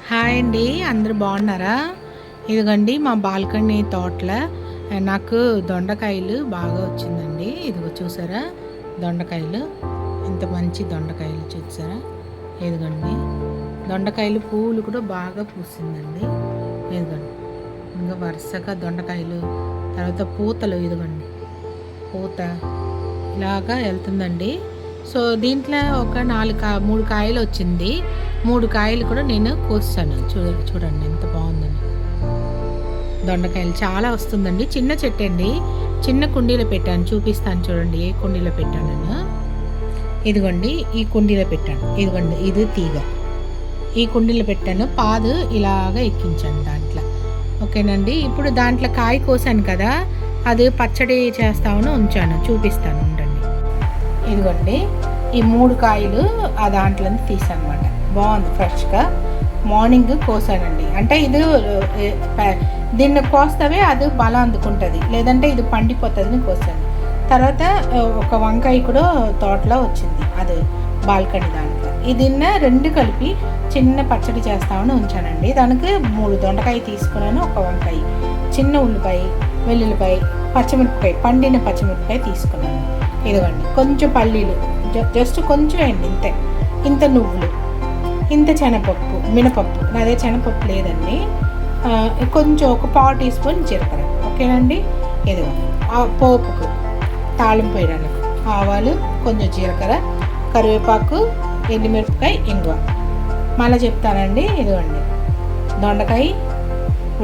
Hi అండి, అందరూ బాగున్నారా? ఇదిగోండి మా బాల్కనీ తోటలో నాకు దొండకాయలు బాగా వచ్చిందండి. ఇదిగో చూసారా, దొండకాయలు ఎంత మంచి దొండకాయలు చూసారా. ఇదిగోండి దొండకాయలు పూలు కూడా బాగా పూసిందండి. ఇదిగోండి ఇంకా వరుసగా దొండకాయలు, తర్వాత పూతలు, ఇదిగోండి పూత ఇలాగా వెళ్తుందండి. సో దీంట్లో ఒక 3 కాయలు వచ్చింది. 3 కాయలు కూడా నేను కోసాను. చూడండి ఎంత బాగుందని. దొండకాయలు చాలా వస్తుందండి. చిన్న చెట్టు అండి, చిన్న కుండీలో పెట్టాను, చూపిస్తాను చూడండి ఏ కుండీలో పెట్టాను నేను. ఇదిగోండి ఈ కుండీలో పెట్టాను. ఇదిగోండి ఇది తీగ, ఈ కుండీలో పెట్టాను. పాదు ఇలాగా ఎక్కించాను దాంట్లో. ఓకేనండి, ఇప్పుడు దాంట్లో కాయ కోసాను కదా, అది పచ్చడి చేస్తామని ఉంచాను, చూపిస్తాను ఉండండి. ఇదిగోండి ఈ 3 కాయలు ఆ దాంట్లో తీసానమాట. బాగుంది, ఫ్రెష్గా మార్నింగ్ కోసానండి. అంటే ఇది దీన్ని కోస్తావే అది బలం అందుకుంటుంది, లేదంటే ఇది పండిపోతుంది కోసాను. తర్వాత ఒక వంకాయ కూడా తోటలో వచ్చింది, అది బాల్కనీ దాంట్లో. దీన్ని 2 కలిపి చిన్న పచ్చడి చేస్తామని ఉంచానండి. దానికి 3 దొండకాయ తీసుకున్నాను, ఒక వంకాయ, చిన్న ఉల్లిపాయ, వెల్లుల్లిపాయ, పచ్చిమిరపకాయ, పండిన పచ్చిమిరపకాయ తీసుకున్నాను. ఇదిగోండి కొంచెం పల్లీలు, జస్ట్ కొంచెం అండి, ఇంత నువ్వులు, ఇంత శనగపప్పు, మినపప్పు, అదే శనగపప్పు లేదండి, కొంచెం ఒక 1/4 టీ స్పూన్ జీలకర్ర. ఓకేనండి, ఇదిగోండి పోపుకు తాళింపు వేయడానికి ఆవాలు, కొంచెం జీలకర్ర, కరివేపాకు, ఎండుమిరపకాయ, ఇంగువ. మళ్ళీ చెప్తానండి. ఇదిగోండి దొండకాయ,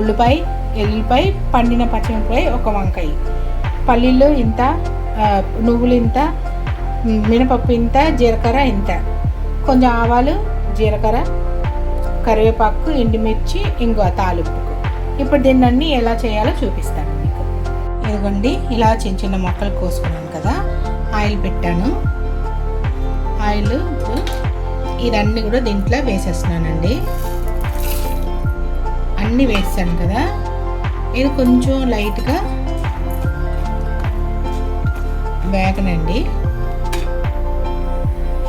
ఉల్లిపాయ, ఎల్లిపాయ, పండిన పచ్చిమిరపకాయ, ఒక వంకాయ, పల్లీలు ఇంత, నువ్వులు ఇంత, మినపప్పు ఇంత, జీలకర్ర ఇంత, కొంచెం ఆవాలు, జీలకర్ర, కరివేపాకు, ఎండుమిర్చి, ఇంగువ తాలింపుకు. ఇప్పుడు దీన్ని ఎలా చేయాలో చూపిస్తాను మీకు. ఇదిగోండి ఇలా చిన్న చిన్న మొక్కలు కోసుకున్నాను కదా, ఆయిల్ పెట్టాను. ఆయిల్ ఇదన్నీ కూడా దీంట్లో వేసేస్తున్నానండి. అన్నీ వేసాను కదా, ఇది కొంచెం లైట్గా వేగనండి.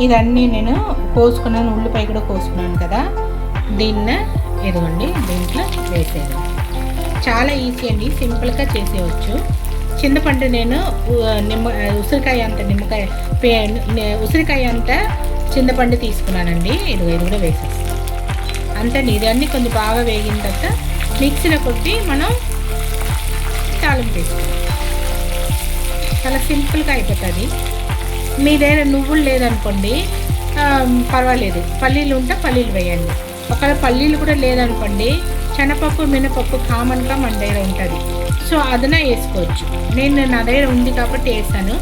ఇదన్నీ నేను కోసుకున్నాను, ఉల్లిపాయ కూడా కోసుకున్నాను కదా, దీన్ని ఇదిగోండి దీంట్లో వేసేది. చాలా ఈజీ అండి, సింపుల్గా చేసేయచ్చు. చింతపండు నేను ఉసిరికాయ అంత చింతపండు తీసుకున్నానండి. ఇది కూడా వేసేస్తాను అంతే. ఇదన్నీ కొంచెం బాగా వేగిన తర్వాత మిక్సీలో కొట్టి మనం తాలింపు వేసుకోవాలి. చాలా సింపుల్గా అయిపోతుంది. మీ దగ్గర నువ్వులు లేదనుకోండి పర్వాలేదు, పల్లీలు ఉంటే పల్లీలు వేయండి. ఒకవేళ పల్లీలు కూడా లేదనుకోండి, శనగపప్పు, మినపప్పు కామన్గా మన దగ్గర ఉంటుంది, సో అదన వేసుకోవచ్చు. నేను నా దగ్గర ఉంది కాబట్టి వేసాను.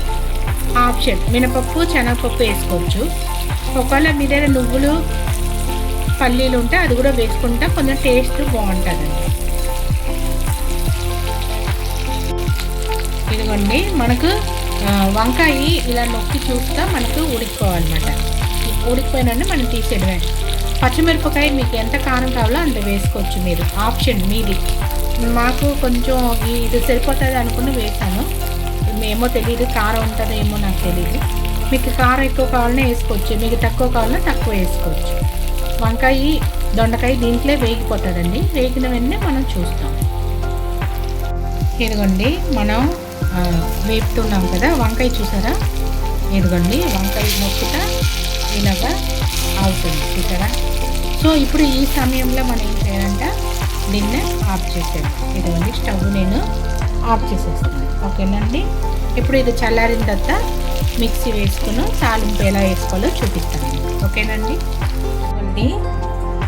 ఆప్షన్, మినపప్పు, శనగపప్పు వేసుకోవచ్చు. ఒకవేళ మీ దగ్గర నువ్వులు, పల్లీలు ఉంటే అది కూడా వేసుకుంటా, కొంచెం టేస్ట్ బాగుంటుందండి. ఇదిగోండి మనకు వంకాయ ఇలా నొక్కి చూస్తా మనకు ఉడికిపోవాలన్నమాట. ఉడికిపోయినండి మనం తీసేయడమే. పచ్చిమిరపకాయ మీకు ఎంత కారం కావాలో అంత వేసుకోవచ్చు, మీరు ఆప్షన్ మీది. మాకు కొంచెం ఇది సరిపోతుంది అనుకుని వేసాను, ఏమో తెలియదు, కారం ఉంటుందో ఏమో నాకు తెలియదు. మీకు కారం ఎక్కువ కావాలనే వేసుకోవచ్చు, మీకు తక్కువ కావాలన్నా తక్కువ వేసుకోవచ్చు. వంకాయ, దొండకాయ దీంట్లో వేగిపోతుందండి. వేగిన వెంటనే మనం చూస్తాం. ఇదిగోండి మనం వేపుతున్నాం కదా వంకాయ, చూసారా? ఇదిగోండి వంకాయ నొక్కుతా ఇలాగా అవుతుంది, చూసారా? సో ఇప్పుడు ఈ సమయంలో మనం ఏం చేయాలంటే దీన్ని ఆఫ్ చేసేది. ఇదిగోండి స్టవ్ నేను ఆఫ్ చేసేస్తాను. ఓకేనండి, ఇప్పుడు ఇది చల్లారిన తర్వాత మిక్సీ వేసుకుని తాలింపు ఎలా వేసుకోవాలో చూపిస్తాను. ఓకేనండి,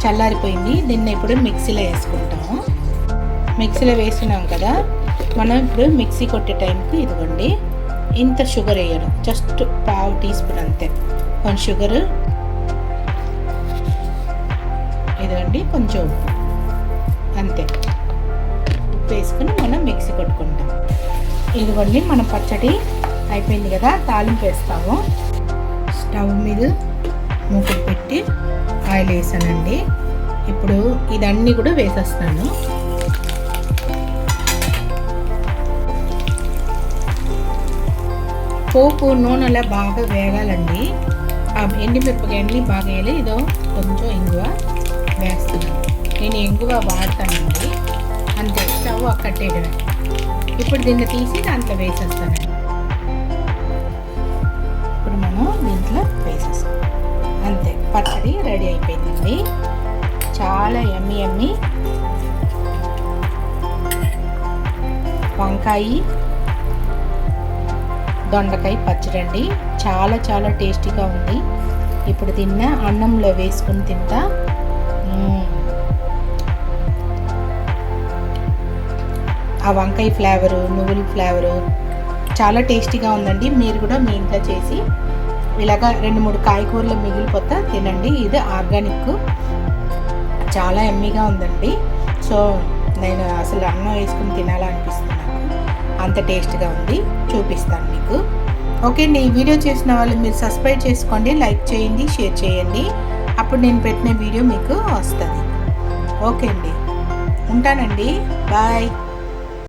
చల్లారిపోయింది. దీన్ని ఇప్పుడు మిక్సీలో వేసుకుంటాము. మిక్సీలో వేస్తున్నాం కదా, మనం ఇప్పుడు మిక్సీ కొట్టే టైంకి ఇదిగోండి ఇంత షుగర్ వేయను, జస్ట్ 1/2 టీ స్పూన్ అంతే. కొంచెం షుగరు, ఇదిగోండి కొంచెం అంతే ఉప్పు వేసుకుని మనం మిక్సీ కొట్టుకుంటాం. ఇదిగోండి మన పచ్చడి అయిపోయింది కదా, తాలింపు వేస్తాము. స్టవ్ మీద మూకుడు పెట్టి ఆయిల్ వేసానండి. ఇప్పుడు ఇదన్నీ కూడా వేసేస్తాను. పోపు నూనెలో బాగా వేగాలండి. ఎండుమిరపకాయని బాగా వేయాలి. ఇదో కొంచెం ఇంగువ వేస్తున్నాను. నేను ఇంగువ వాడతానండి. అంతే, స్టవ్ కట్టేయడమే. ఇప్పుడు దీన్ని తీసి దాంట్లో వేసేస్తానండి. ఇప్పుడు మనం దీంట్లో వేసేస్తాం. అంతే, పచ్చడి రెడీ అయిపోయిందండి. చాలా యమ్మీ యమ్మీ వంకాయ దొండకాయ పచ్చడి అండి. చాలా చాలా టేస్టీగా ఉంది. ఇప్పుడు దీన్ని అన్నంలో వేసుకుని తింటా. ఆ వంకాయ ఫ్లేవరు, నువ్వుల ఫ్లేవరు చాలా టేస్టీగా ఉందండి. మీరు కూడా మీ ఇంట్లో చేసి ఇలాగా 2-3 కాయగూరలు మిగిలిపోతా తినండి. ఇది ఆర్గానిక్, చాలా ఎమ్మీగా ఉందండి. సో నేను అసలు అన్నం వేసుకుని తినాలనిపిస్తుంది నాకు, అంత టేస్ట్గా ఉంది. చూపిస్తాను మీకు. ఓకే అండి, ఈ వీడియో చేసిన వాళ్ళు మీరు సబ్స్క్రైబ్ చేసుకోండి, లైక్ చేయండి, షేర్ చేయండి. అప్పుడు నేను పెట్టిన వీడియో మీకు వస్తుంది. ఓకే అండి, ఉంటానండి. బాయ్.